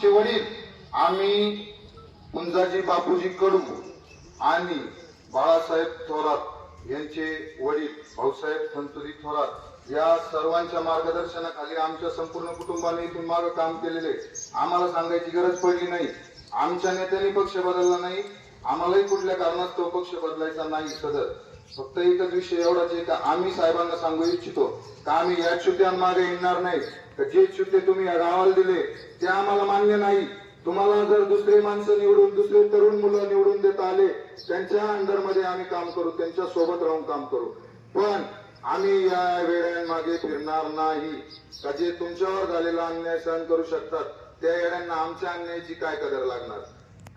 आमचे वडील आम्ही मुंजाजी बापूजी कडू आणि बाळासाहेब थोरात यांचे वडील भाऊसाहेब संतुरी थोरात या सर्वांच्या मार्गदर्शनाखाली आमच्या संपूर्ण कुटुंबाने इथून मागे काम केलेले. आम्हाला सांगायची गरज पडली नाही. आमच्या नेत्यांनी पक्ष बदलला नाही, आम्हालाही कुठल्या कारणास्तव पक्ष बदलायचा नाही. सदर फक्त एकच विषय एवढाच आहे का आम्ही साहेबांना सांगू इच्छितो का आम्ही या चुत्यांमागे येणार नाही. जे चुते तुम्ही या गावाला दिले ते आम्हाला मान्य नाही. तुम्हाला जर दुसरे माणसं निवडून दुसरे तरुण मुलं निवडून देता आले त्यांच्या अंडरमध्ये आम्ही काम करू, त्यांच्या सोबत राहून काम करू. पण आम्ही या वेड्यांमागे फिरणार नाही. का जे तुमच्यावर झालेला अन्याय सहन करू शकतात त्या येड्यांना आमच्या अन्यायाची काय कदर लागणार,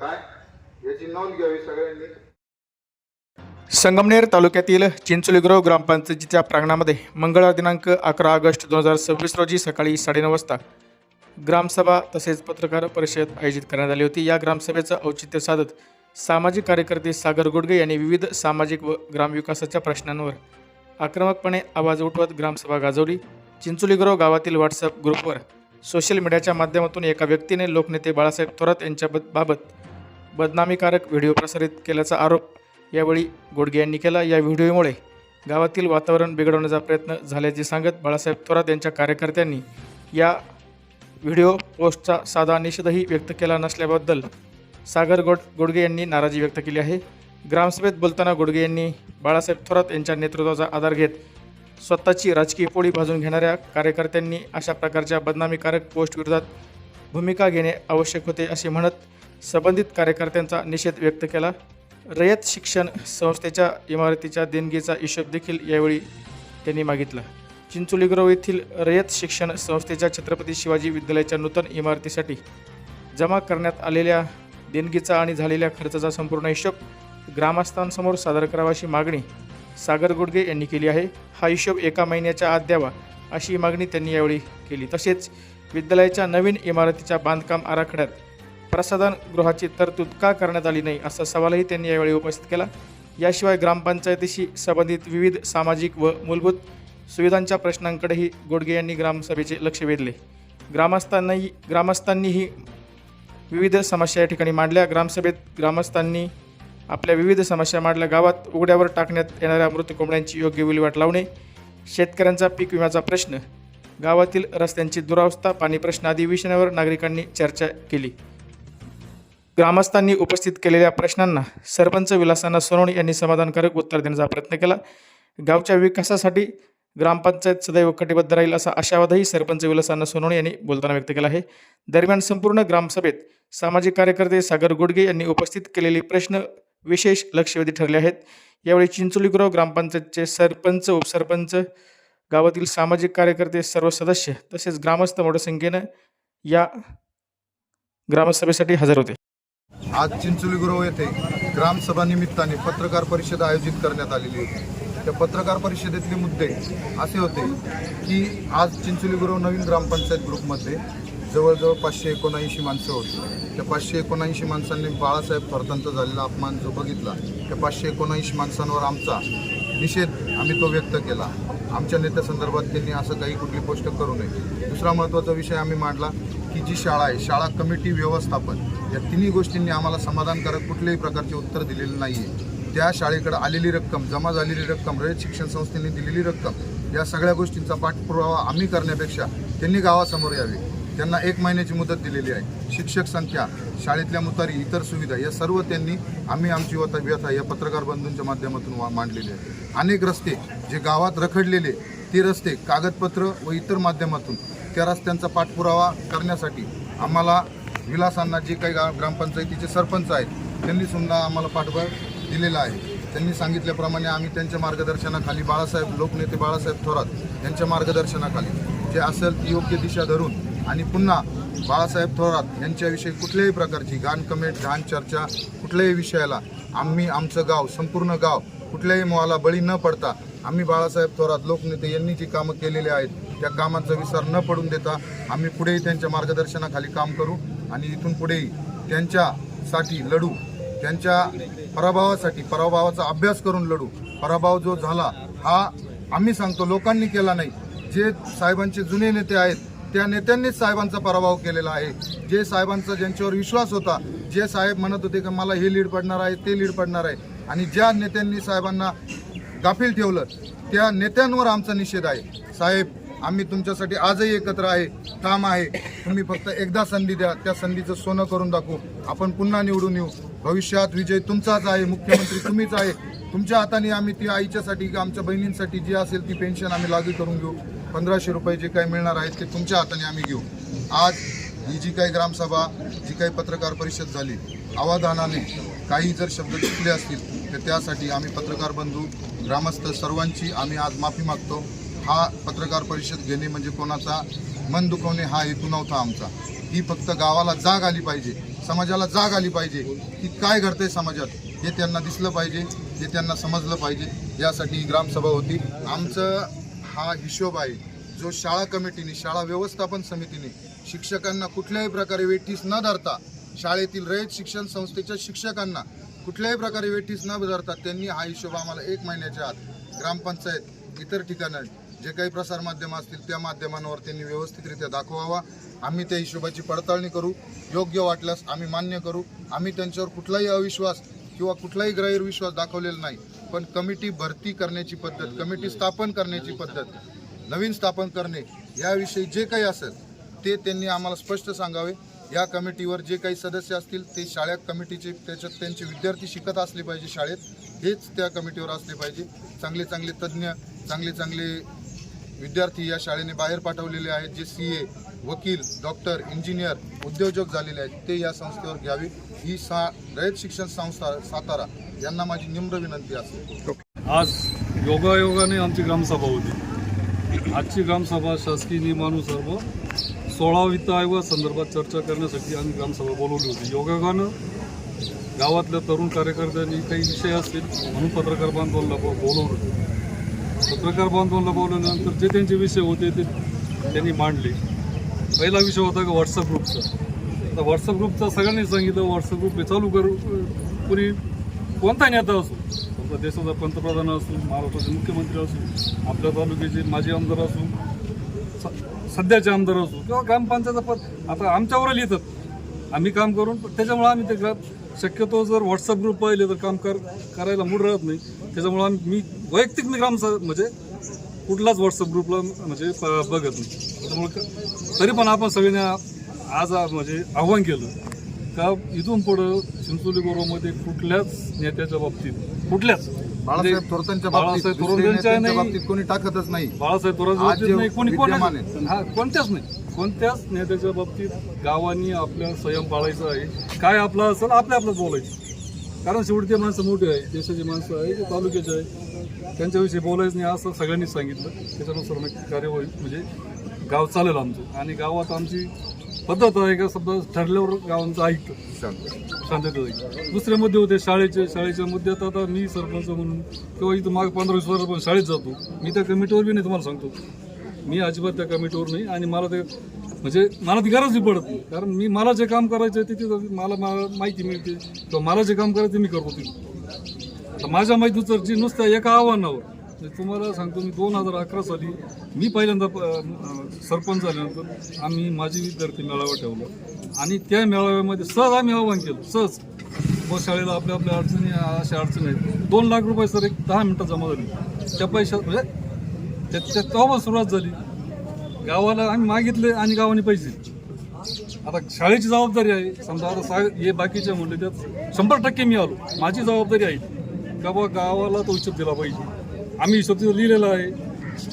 काय याची नोंद घ्यावी सगळ्यांनी. संगमनेर तालुक्यातील चिंचोलीग्रव ग्रामपंचायतीच्या प्रांगणामध्ये मंगळवार दिनांक 11 ऑगस्ट 2026 रोजी सकाळी 9:30 वाजता ग्रामसभा तसेच पत्रकार परिषद आयोजित करण्यात आली होती. या ग्रामसभेचं औचित्य साधत सामाजिक कार्यकर्ते सागर गोडगे यांनी विविध सामाजिक व ग्रामविकासाच्या प्रश्नांवर आक्रमकपणे आवाज उठवत ग्रामसभा गाजवली. चिंचोलीग्रव गावातील व्हॉट्सअप ग्रुपवर सोशल मीडियाच्या माध्यमातून एका व्यक्तीने लोकनेते बाळासाहेब थोरात यांच्या बाबत बदनामीकारक व्हिडिओ प्रसारित केल्याचा आरोप यावेळी गोडगे यांनी केला. या व्हिडिओमुळे गावातील वातावरण बिघडवण्याचा प्रयत्न झाल्याचे सांगत बाळासाहेब थोरात यांच्या कार्यकर्त्यांनी या व्हिडिओ पोस्टचा साधा निषेधही व्यक्त केला नसल्याबद्दल सागर गोडगे यांनी नाराजी व्यक्त केली आहे. ग्रामसभेत बोलताना गोडगे यांनी बाळासाहेब थोरात यांच्या नेतृत्वाचा आधार घेत स्वतःची राजकीय पोळी भाजून घेणाऱ्या कार्यकर्त्यांनी अशा प्रकारच्या बदनामीकारक पोस्ट विरोधात भूमिका घेणे आवश्यक होते असे म्हणत संबंधित कार्यकर्त्यांचा निषेध व्यक्त केला. रयत शिक्षण संस्थेच्या इमारतीच्या देणगीचा हिशोब देखील यावेळी त्यांनी मागितला. चिंचोलीग्रव येथील रयत शिक्षण संस्थेच्या छत्रपती शिवाजी विद्यालयाच्या नूतन इमारतीसाठी जमा करण्यात आलेल्या देणगीचा आणि झालेल्या खर्चाचा संपूर्ण हिशोब ग्रामस्थांसमोर सादर करावा अशी मागणी सागर गोडगे यांनी केली आहे. हा हिशोब 1 महिन्याच्या आत द्यावा अशी मागणी त्यांनी यावेळी केली. तसेच विद्यालयाच्या नवीन इमारतीच्या बांधकाम आराखड्यात प्रसाधन गृहाची तरतूद का करण्यात आली नाही असा सवालही त्यांनी यावेळी उपस्थित केला. याशिवाय ग्रामपंचायतीशी संबंधित विविध सामाजिक व मूलभूत सुविधांच्या प्रश्नांकडेही गोडगे यांनी ग्रामसभेचे लक्ष वेधले. ग्रामस्थांनीही विविध समस्या या ठिकाणी मांडल्या. ग्रामसभेत ग्रामस्थांनी आपल्या विविध समस्या मांडल्या. गावात उघड्यावर टाकण्यात येणाऱ्या मृत कोंबड्यांची योग्य विल्हेवाट लावणे, शेतकऱ्यांचा पीक विम्याचा प्रश्न, गावातील रस्त्यांची दुरावस्था, पाणी प्रश्न आदी विषयांवर नागरिकांनी चर्चा केली. ग्रामस्थांनी उपस्थित केलेल्या प्रश्नांना सरपंच विलासाना सोनवणे यांनी समाधानकारक उत्तर देण्याचा प्रयत्न केला. गावच्या विकासासाठी ग्रामपंचायत सदैव कटिबद्ध राहील असा आशावादही सरपंच विलासाना सोनवणे यांनी बोलताना व्यक्त केला आहे. दरम्यान संपूर्ण ग्रामसभेत सामाजिक कार्यकर्ते सागर गोडगे यांनी उपस्थित केलेले प्रश्न विशेष लक्षवेधी ठरले आहेत. यावेळी चिंचोलीग्रव ग्रामपंचायतचे सरपंच, उपसरपंच, गावातील सामाजिक कार्यकर्ते, सर्व सदस्य तसेच ग्रामस्थ मोठ्या संख्येनं या ग्रामसभेसाठी हजर होते. आज चिंचोलीग्रव येथे ग्रामसभा निमित्ताने पत्रकार परिषद आयोजित करण्यात आलेली होती. त्या पत्रकार परिषदेतले मुद्दे असे होते की आज चिंचोलीग्रव नवीन ग्रामपंचायत ग्रुपमध्ये जवळजवळ 579 माणसं होती. त्या 579 माणसांनी बाळासाहेब थोरातांचा झालेला अपमान जो बघितला, त्या 579 माणसांवर आमचा निषेध आम्ही तो व्यक्त केला. आमच्या नेत्यासंदर्भात त्यांनी असं काही कुठली पोस्ट करू नये. दुसरा महत्त्वाचा विषय आम्ही मांडला की जी शाळा आहे, शाळा कमिटी व्यवस्थापन, या तिन्ही गोष्टींनी आम्हाला समाधानकारक कुठल्याही प्रकारचे उत्तर दिलेलं नाही आहे. त्या शाळेकडे आलेली रक्कम, जमा झालेली रक्कम, रयत शिक्षण संस्थेने दिलेली रक्कम, या सगळ्या गोष्टींचा पाठपुरावा आम्ही करण्यापेक्षा त्यांनी गावासमोर यावे. त्यांना 1 महिन्याची मुदत दिलेली आहे. शिक्षक संख्या, शाळेतल्या मुतारी, इतर सुविधा या सर्व त्यांनी आमची व्यथा या पत्रकार बंधूंच्या माध्यमातून मांडलेली आहे. अनेक रस्ते जे गावात रखडलेले ते रस्ते कागदपत्र व इतर माध्यमातून त्या रस्त्यांचा पाठपुरावा करण्यासाठी आम्हाला विलासांना जे काही ग्रामपंचायतीचे सरपंच आहेत त्यांनी सुद्धा आम्हाला पाठबळ दिलेला आहे. त्यांनी सांगितल्याप्रमाणे आम्ही त्यांच्या मार्गदर्शनाखाली लोकनेते बाळासाहेब थोरात यांच्या मार्गदर्शनाखाली जे असेल ती योग्य दिशा धरून आणि पुन्हा बाळासाहेब थोरात यांच्याविषयी कुठल्याही प्रकारची घाण कमेंट, घाण चर्चा, कुठल्याही विषयाला आमचं गाव, संपूर्ण गाव कुठल्याही मोहाला बळी न पडता आम्ही बाळासाहेब थोरात लोकनेते यांनी जी कामं केलेली आहेत त्या कामांचा विसर न पडून देता आम्ही पुढेही त्यांच्या मार्गदर्शनाखाली काम करू आणि इथून पुढेही त्यांच्यासाठी लढू. त्यांच्या पराभवाचा अभ्यास करून लढू. पराभव जो झाला हा आम्ही सांगतो लोकांनी केला नाही. जे साहेबांचे जुने नेते आहेत त्या नेत्यांनीच साहेबांचा पराभव केलेला आहे. जे साहेबांचा ज्यांच्यावर विश्वास होता, जे साहेब म्हणत होते की मला हे लीड पडणार आहे, ते लीड पडणार आहे, आणि ज्या नेत्यांनी साहेबांना गाफील ठेवलं त्या नेत्यांवर आमचा निषेध आहे. साहेब, आम्ही तुमच्यासाठी आजही एकत्र आहे, ठाम आहे. तुम्ही फक्त एकदा संधी द्या, त्या संधीचं सोनं करून दाखवू. आपण पुन्हा निवडून येऊ. भविष्यात विजय तुमचाच आहे, मुख्यमंत्री तुम्हीच आहे. तुमच्या हाताने आम्ही ती आईच्यासाठी, आमच्या बहिणींसाठी जी असेल ती पेन्शन आम्ही लागू करून घेऊ. 1500 रुपये जे काही मिळणार आहेत ते तुमच्या हाताने आम्ही घेऊ. आज ही जी काही ग्रामसभा, जी काही पत्रकार परिषद झाली, अवाधानाने काही जर शब्द चुकले असतील तर त्यासाठी आम्ही पत्रकार बंधू, ग्रामस्थ सर्वांची आम्ही आज माफी मागतो. हा पत्रकार परिषद घेणे म्हणजे कोणाचा मन दुखवणे हा हेतू नव्हता आमचा. ही फक्त गावाला जाग आली पाहिजे, समाजाला जाग आली पाहिजे की काय घडतंय समाजात हे त्यांना दिसलं पाहिजे, हे त्यांना समजलं पाहिजे. यासाठी ही ग्रामसभा होती. आमचं हा हिशोब आहे जो शाळा कमिटीने, शाळा व्यवस्थापन समितीने शिक्षकांना कुठल्याही प्रकारे वेठीस न धरता, शाळेतील रयत शिक्षण संस्थेच्या शिक्षकांना कुठल्याही प्रकारे वेठीस न धरता त्यांनी हा हिशोब आम्हाला 1 महिन्याच्या आत ग्रामपंचायत, इतर ठिकाणं जे काही प्रसारमाध्यम असतील त्या माध्यमांवर त्यांनी व्यवस्थितरित्या दाखवावा. आम्ही त्या हिशोबाची पडताळणी करू. योग्य वाटल्यास आम्ही मान्य करू. आम्ही त्यांच्यावर कुठलाही अविश्वास किंवा कुठलाही गैरविश्वास दाखवलेला नाही. पण कमिटी भरती करण्याची पद्धत, कमिटी स्थापन करण्याची पद्धत, नवीन स्थापन करणे याविषयी जे काही असेल ते त्यांनी आम्हाला स्पष्ट सांगावे. या कमिटीवर जे काही सदस्य असतील ते शाळा कमिटीचे, त्याच्यात त्यांचे विद्यार्थी शिकत असले पाहिजे शाळेत, हेच त्या कमिटीवर असले पाहिजे. चांगले चांगले तज्ज्ञ, चांगले चांगले विद्यार्थी या शाळेने बाहेर पाठवलेले आहेत, जे CA, वकील, डॉक्टर, इंजिनियर, उद्योजक झालेले आहेत, ते या संस्थेवर घ्यावे. ही रयत शिक्षण संस्था सातारा यांना माझी निम्र विनंती असेल. आज योगायोगाने आमची ग्रामसभा होती. आजची ग्रामसभा शासकीय नियमानुसार 16 वित्त आयोगासंदर्भात चर्चा करण्यासाठी आम्ही ग्रामसभा बोलवली होती. योगायोगानं गावातल्या तरुण कार्यकर्त्यांनी काही विषय असतील म्हणून पत्रकार बांधवांना बोलवलं. पत्रकार बांधवांना बोलवल्यानंतर जे त्यांचे विषय होते ते त्यांनी मांडले. पहिला विषय होता का व्हॉट्सअप ग्रुपचा. आता व्हॉट्सअप ग्रुपचा सगळ्यांनी सांगितलं व्हॉट्सअप ग्रुप हे चालू करू. कोणी कोणता नेता असो, समजा देशाचा पंतप्रधान असो, महाराष्ट्राचे मुख्यमंत्री असो, आपल्या तालुक्याचे माजी आमदार असो, सध्याचे आमदार असो किंवा ग्रामपंचायत पद, आता आमच्यावर येतात. आम्ही काम करून त्याच्यामुळे आम्ही ते शक्यतो जर व्हॉट्सअप ग्रुप पाहिले तर काम करायला मूड राहत नाही. त्याच्यामुळे मी वैयक्तिक म्हणजे कुठलाच व्हॉट्सअप ग्रुपला म्हणजे बघत नाही. त्याच्यामुळे तरी पण आपण सगळ्यांनी आज म्हणजे आव्हान केलं का इथून पुढं चिंचोली गोरोमध्ये कुठल्याच नेत्याच्या बाबतीत, कुठल्याच बाळासाहेब थोरातांच्या बाबतीत कोणी टाकतच नाही. बाळासाहेब थोरात नाही, कोणी कोणत्याच नाही, कोणत्याच नेत्याच्या बाबतीत गावांनी आपल्या संयम पाळायचा आहे. काय आपलं असेल आपल्याच बोलायचं. कारण शेवटी ते माणसं मोठे आहे, देशाची माणसं आहे, ते तालुक्याचे आहे, त्यांच्याविषयी बोलायचं नाही असं सगळ्यांनीच सांगितलं. त्याच्यानुसार कार्यवाही म्हणजे गाव चालेल आमचं. आणि गावात आमची पद्धत आहे का समजा ठरल्यावर गावांचं ऐकतं, शांतता जाईल. दुसरे मुद्दे होते शाळेच्या मुद्द्यात आता मी सरपंच म्हणून किंवा इथं माग 15-20 वर्ष शाळेत जातो. मी त्या कमिटीवर बी नाही, तुम्हाला सांगतो मी अजिबात त्या कमिटीवर नाही. आणि मला ते म्हणजे मला ती गरजही पडत नाही. कारण मला जे काम करायचं आहे तिथे मला माहिती मिळते किंवा मला जे काम करायचं मी करतो तिथे. आता माझ्या माहितीचं जी नुसत्या एका आव्हानावर तुम्हाला सांगतो, मी 2011 साली मी पहिल्यांदा सरपंच झाल्यानंतर आम्ही माझी विद्यार्थी मेळावा ठेवला. आणि त्या मेळाव्यामध्ये सहज आम्ही आव्हान केलं, सहज बस शाळेला आपल्या अडचणी, अशा अडचणी आहेत. 2 लाख रुपये सर 10 मिनिटात जमा झाले. त्या पैशात म्हणजे तेव्हा सुरुवात झाली. गावाला आम्ही मागितले आणि गावाने पैसे. आता शाळेची जबाबदारी आहे. समजा आता हे बाकीचे म्हणले त्यात 100% मी आलो. माझी जबाबदारी आहे का बाबा गावाला तो हिशोब दिला पाहिजे. आम्ही हिशोब तिथं लिहिलेला आहे.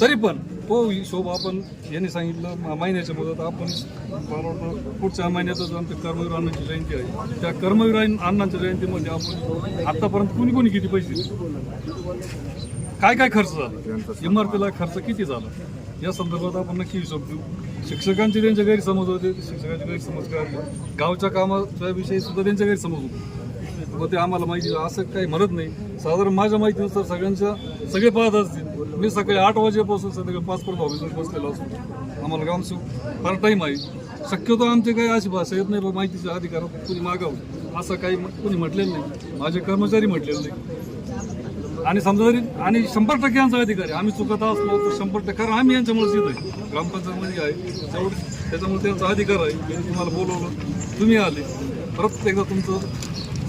तरी पण तो हिशोब आपण यांनी सांगितलं महिन्याच्या मुदत आपण पुढच्या महिन्यातच आमच्या कर्मवीर अण्णांची जयंती आहे. त्या कर्मवीर अण्णांच्या जयंतीमध्ये आपण आतापर्यंत कोणी किती पैसे, काय खर्च झाला, इमारतीला खर्च किती झाला, या संदर्भात आपण नक्की हिशोब देऊ. शिक्षकांचे त्यांचे गैरसमज होते, शिक्षकांचे गैरसमज काय, गावच्या कामाच्या विषयी सुद्धा त्यांचे गैरसमज होते. मग ते आम्हाला माहिती, असं काही म्हणत नाही. साधारण माझ्या माहितीनुसार सगळे पाहत असतील. मी सकाळी 8 वाजेपासून संध्याकाळी 5 पर्यंत ऑफिसवर बसलेलो असतो. आम्हाला ग्रामसेवक फार टाईम आहे. शक्यतो आमचे काही अशी भाषा येत नाही माहितीच्या अधिकारात कुणी मागावं असं काही कुणी म्हटलेलं नाही. माझे कर्मचारी म्हटलेलं नाही. आणि समजा जरी आणि 100% यांचा अधिकार आहे. आम्ही चुकत असलो तर 100%, कारण आम्ही यांच्यामुळेच येत आहे, ग्रामपंचायतमध्ये आहे त्याच्यामुळे त्यांचा अधिकार आहे. मी तुम्हाला बोलवलं, तुम्ही आले, परत एकदा तुमचं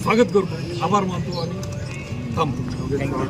स्वागत करतो, आभार मानतो आणि थांबतो.